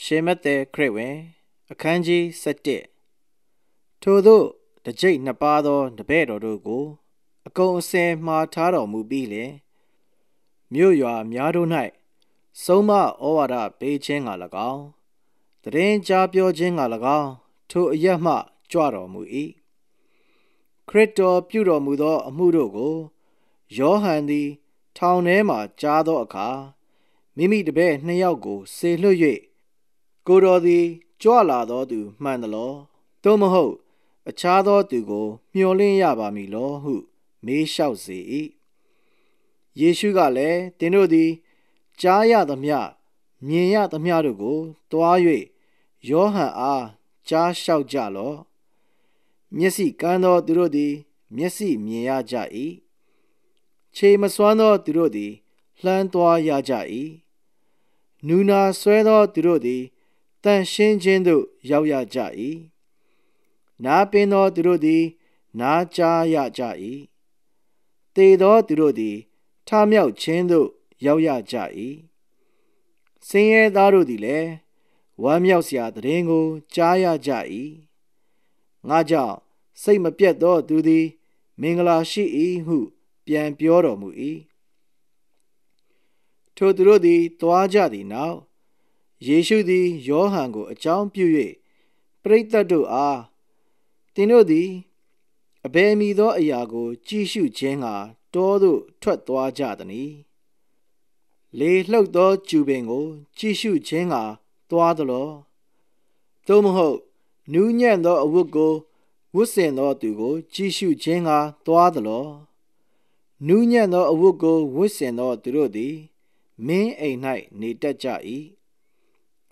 ရှေမတ်တဲ့ခရစ်ဝင်အခန်းကြီး7ထို့သောတကြိတ်နှစ်ပါးသောတပည့်တော်တို့ကိုအကုန်အစင်မှားထားတော်မူပြီးလေမြို့ရွာများတို့၌ဆုံးမဩဝါဒပေးခြင်းက၎င်းတရင်ကြားပြောခြင်းက၎င်းထိုအရမှကြွတော်မူ၏ခရစ်တော်ပြုတော်မူသောအမှုတို့ကိုယောဟန်သည်ထောင်ထဲမှကြားသောအခါမိမိတပည့်နှစ်ယောက်ကိုစေလွှတ်၍ကိုတော်သည်ကြွလာသောသူမှန်သလောသို့မဟုတ်အခြားသောသူကိုမျှော်လင့်ရပါမည်လောဟုမေးလျှောက်စေ၏ယေရှုကလည်းသင်တို့သည်ကြားရသမျှမြင်ရသမျှတို့ကိုတွား၍ယောဟန်အားကြားလျှောက်ကြလော့မျက်စိကန်းသောသူတို့သည်မျက်စိမြင်ရကြ၏ခြေမစွမ်းသောသူတို့သည်လှမ်းသွားရကြ၏နူနာဆွဲသောသူတို့သည်တန်ရှင်းခြင်းသို့ရောက်ရကြ၏နားပင်သောသူတို့သည်နားကြားရကြ၏သေသောသူတို့သည်ထမြောက်ခြင်းသို့ရောက်ရကြ၏ဆင်းရဲသားတို့သည်လည်းဝမ်းမြောက်စရာသတင်းကိုကြားရကြ၏ငါကြောင့်စိတ်မပြတ်သောသူသည်မင်္ဂလာရှိ၏ဟုပြန်ပြောတော်မူ၏ထိုသူတို့သည်သွားကြသည်နောက်ယေရှုသည်ယောဟန်ကိုအကြောင်းပြု၍ပရိသတ်တို့အားသင်တို့သည်အဘယ်မည်သောအရာကိုကြည့်ရှုခြင်းကတောသို့ထွက်သွားကြသနည်းလေလှုပ်သောကျူပင်ကိုကြည့်ရှုခြင်းကသွားသလောသို့မဟုတ်နူးညံ့သောအဝတ်ကိုဝတ်ဆင်သောသူကိုကြည့်ရှုခြင်းကသွားသလောနူးညံ့သောအဝတ်ကိုဝတ်ဆင်သောသူတို့သည်မင်းအိမ်၌နေတတ်ကြ၏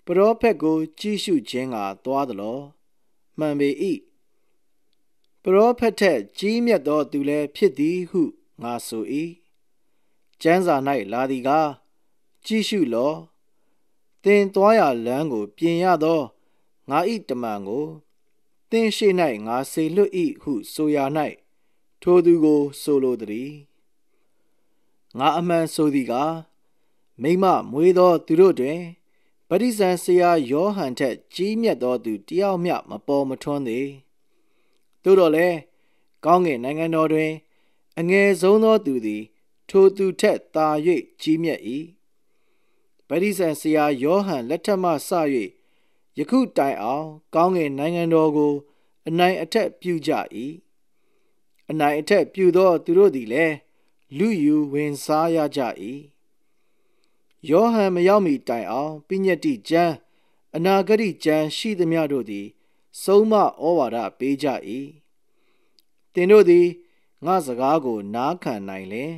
ပရောဖက်ကိုကြည့်ရှုခြင်းကသွားသလောမှန်ပေ၏ပရောဖက်ထက်ကြီးမြတ်သောသူလည်းဖြစ်သည်ဟုငါဆို၏ကျမ်းစာ၌လာသည်ကားကြည့်ရှုလောသင်သွားရလမ်းကိုပြင်ရသောငါ၏တမန်ကိုသင်ရှိ၌ငါစေလွတ်၏ဟုဆိုရာ၌ထိုသူကိုဆိုလိုသည်ငါအမှန်ဆိုသည်ကားမိမမွေးသောသူတို့တွင်ပရိသတ်ဆရာယောဟန်ထက်ကြီးမြတ်သောသူတယောက်မျှမပေါ်မထွန်းသေးသို့တော်လည်းကောင်းကင်နိုင်ငံတော်တွင်အငယ်ဆုံးသောသူသည်ထိုသူထက်သာ၍ကြီးမြတ်၏ပရိသတ်ဆရာယောဟန်လက်ထက်မှစ၍ယခုတိုင်အောင်ကောင်းကင်နိုင်ငံတော်ကိုအနိုင်အထက်ပြုကြ၏အနိုင်အထက်ပြုသောသူတို့သည်လည်းလူယူဝင်စားရကြ၏ယောဟန်မရောက်မီတိုင်အောင်ပညတ္တိကျမ်းအနာဂတိကျမ်းရှိသမျှတို့သည်ဆုံးမဩဝါဒပေးကြ၏သင်တို့သည်ငါစကားကိုနားခံနိုင်လျှင်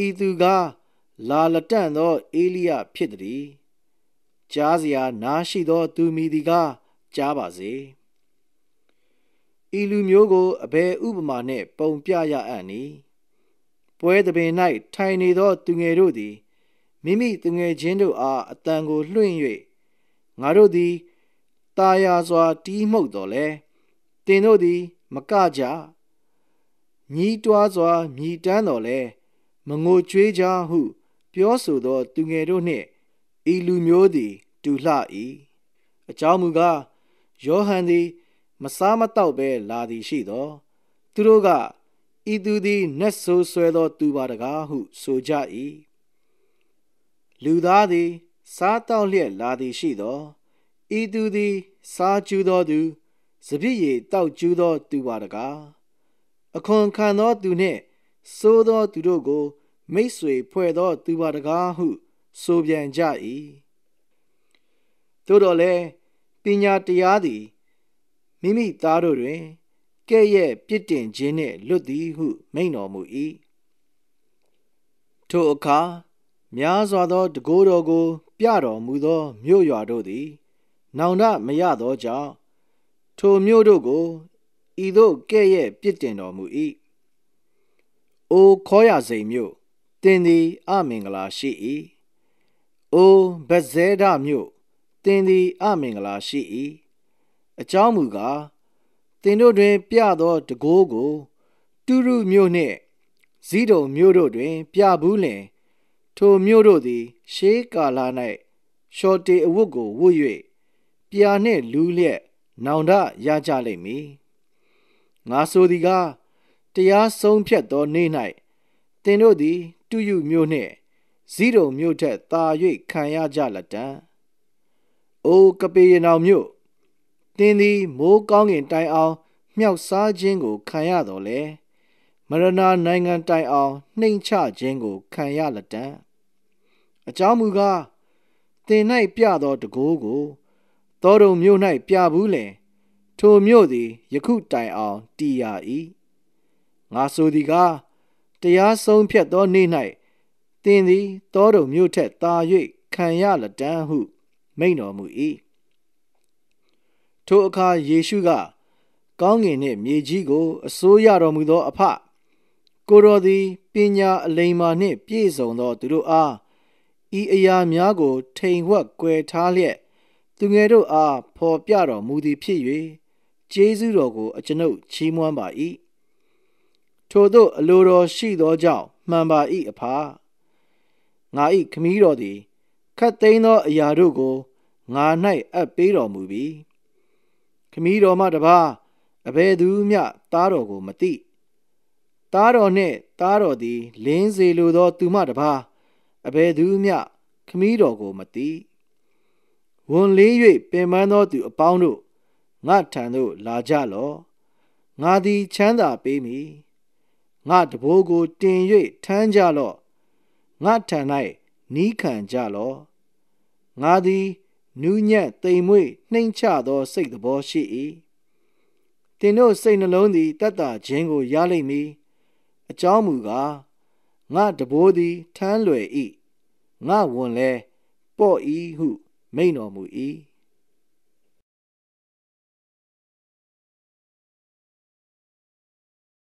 ဤသူကလာလတန့်သောအေလိယဖြစ်သည်ကြားစရာနားရှိသောသူမည်သည်ကကြားပါစေဤလူမျိုးကိုအဘယ်ဥပမာနှင့်ပုံပြရအံ့နည်းပွဲသဘင်၌ထိုင်နေသောသူငယ်တို့သည်မိမိသူငယ်ချင်းတို့အားအတန်ကိုလွှင့်၍ငါတို့သည်တာယာစွာတီးမှုတ်တော်လဲသင်တို့သည်မကကြညီးတွားစွာမြည်တမ်းတော်လဲမငိုကြွေးကြဟုပြောဆိုသောသူငယ်တို့နှင့်ဤလူမျိုးသည်တူလှ၏အကြောင်းမူကားယောဟန်သည်မစားမတောက်ဘဲလာသည်ရှိသောသူတို့ကဤသူသည်နတ်ဆိုးဆွဲသောသူပါတကားဟုဆိုကြ၏လူသားသည်စားတောက်လျက်လာသည်ရှိသောဤသူသည်စားကျူးသောသူစပည့်ရည်တောက်ကျူးသောသူပါတကားအခွန်ခံသောသူနှင့်ဆိုးသောသူတို့ကိုမိတ်ဆွေဖွဲ့သောသူပါတကားဟုဆိုပြန်ကြ၏သို့တော်လည်းပညာတရားသည်မိမိသားတို့တွင်ကဲ့ရဲ့ပြစ်တင်ခြင်းနှင့်လွတ်သည်ဟုမိန့်တော်မူ၏ထိုအခါများစွာသောတကိုးတော်ကိုပြတော်မူသောမြို့ရွာတို့သည်နောင်တမရသောကြောင့်ထိုမြို့တို့ကိုဤသို့ကဲ့ရဲ့ပြစ်တင်တော်မူ၏အိုခေါရစိန်မြို့သင်သည်အမင်္ဂလာရှိ၏အိုဗက်ဇဲဒမြို့သင်သည်အမင်္ဂလာရှိ၏အကြောင်းမူကားသင်တို့တွင်ပြသောတကိုးကိုတုရုမြို့နှင့်ဇိဒုန်မြို့တို့တွင်ပြဘူးလျှင်ထိုမြို့တို့သည်ရှေးကာလ၌ ရှော်တေအဝတ်ကိုဝတ်၍ပြာနှင့်လူးလျက်နောင်တရကြလိမ့်မည်ငါဆိုသည်ကားတရားဆုံးဖြတ်သောနေ့၌သင်တို့သည်တုယုမြို့နှင့်ဇိဒုန်မြို့ထက်သာ၍ခံရကြလက်တံအိုကပေရနောင်မြို့သင်သည်မိုးကောင်းကင်တိုင်အောင်မြောက်စားခြင်းကိုခံရတော်လေမရဏနိုင်ငံတိုင်အောင်နှိမ်ချခြင်းကိုခံရလက်တံအကြောင်းမူကားသင်၌ပြသောတကိုးကိုသောတုံမြို့၌ပြဘူးလင်ထိုမြို့သည်ယခုတိုင်အောင်တည်ရ၏ငါဆိုသည်ကားတရားဆုံးဖြတ်သောနေ့၌သင်သည်သောတုံမြို့ထက်သာ၍ခံရလက်တံဟုမိန့်တော်မူ၏ထိုအခါယေရှုကကောင်းကင်နှင့်မြေကြီးကိုအစိုးရတော်မူသောအဖကိုတော်သည်ပညာအလိမ္မာနှင့်ပြည့်စုံသောသူတို့အားဤအရာများကိုထိန်ဝှက်ကွယ်ထားလျက်သူငယ်တို့အားဖော်ပြတော်မူသည်ဖြစ်၍ကျေးဇူးတော်ကိုအကျွန်ုပ်ချီးမွမ်းပါ၏ထိုသို့အလိုတော်ရှိသောကြောင့်မှန်ပါ၏အဖငါ၏ခမည်းတော်သည်ခတ်သိမ်းသောအရာတို့ကိုငါ၌အပ်ပေးတော်မူပြီခမည်းတော်မှတပါးအဘယ်သူမျှသားတော်ကိုမသိသားတော်နှင့်သားတော်သည်လင်းစေလိုသောသူမှတပါးအဘယ်သူမျှခမည်းတော်ကိုမသိဝန်လေး၍ပင်ပန်းသောသူအပေါင်းတို့ငါထံသို့လာကြလော့ငါသည်ချမ်းသာပေးမည်ငါတဘိုးကိုတင်၍ထမ်းကြလော့ငါထံ၌နီးခံကြလော့ငါသည်နူးညံ့သိမ်မွေ့နှိမ်ချသောစိတ်သဘောရှိ၏သင်တို့စိတ်နှလုံးသည်တက်တာခြင်းကိုရလိမ့်မည်အကြောင်းမူကားငါတဘိုးသည်ထမ်းလွယ်၏ငါဝန်လဲပေါ့၏ဟုမိန့်တော်မူ၏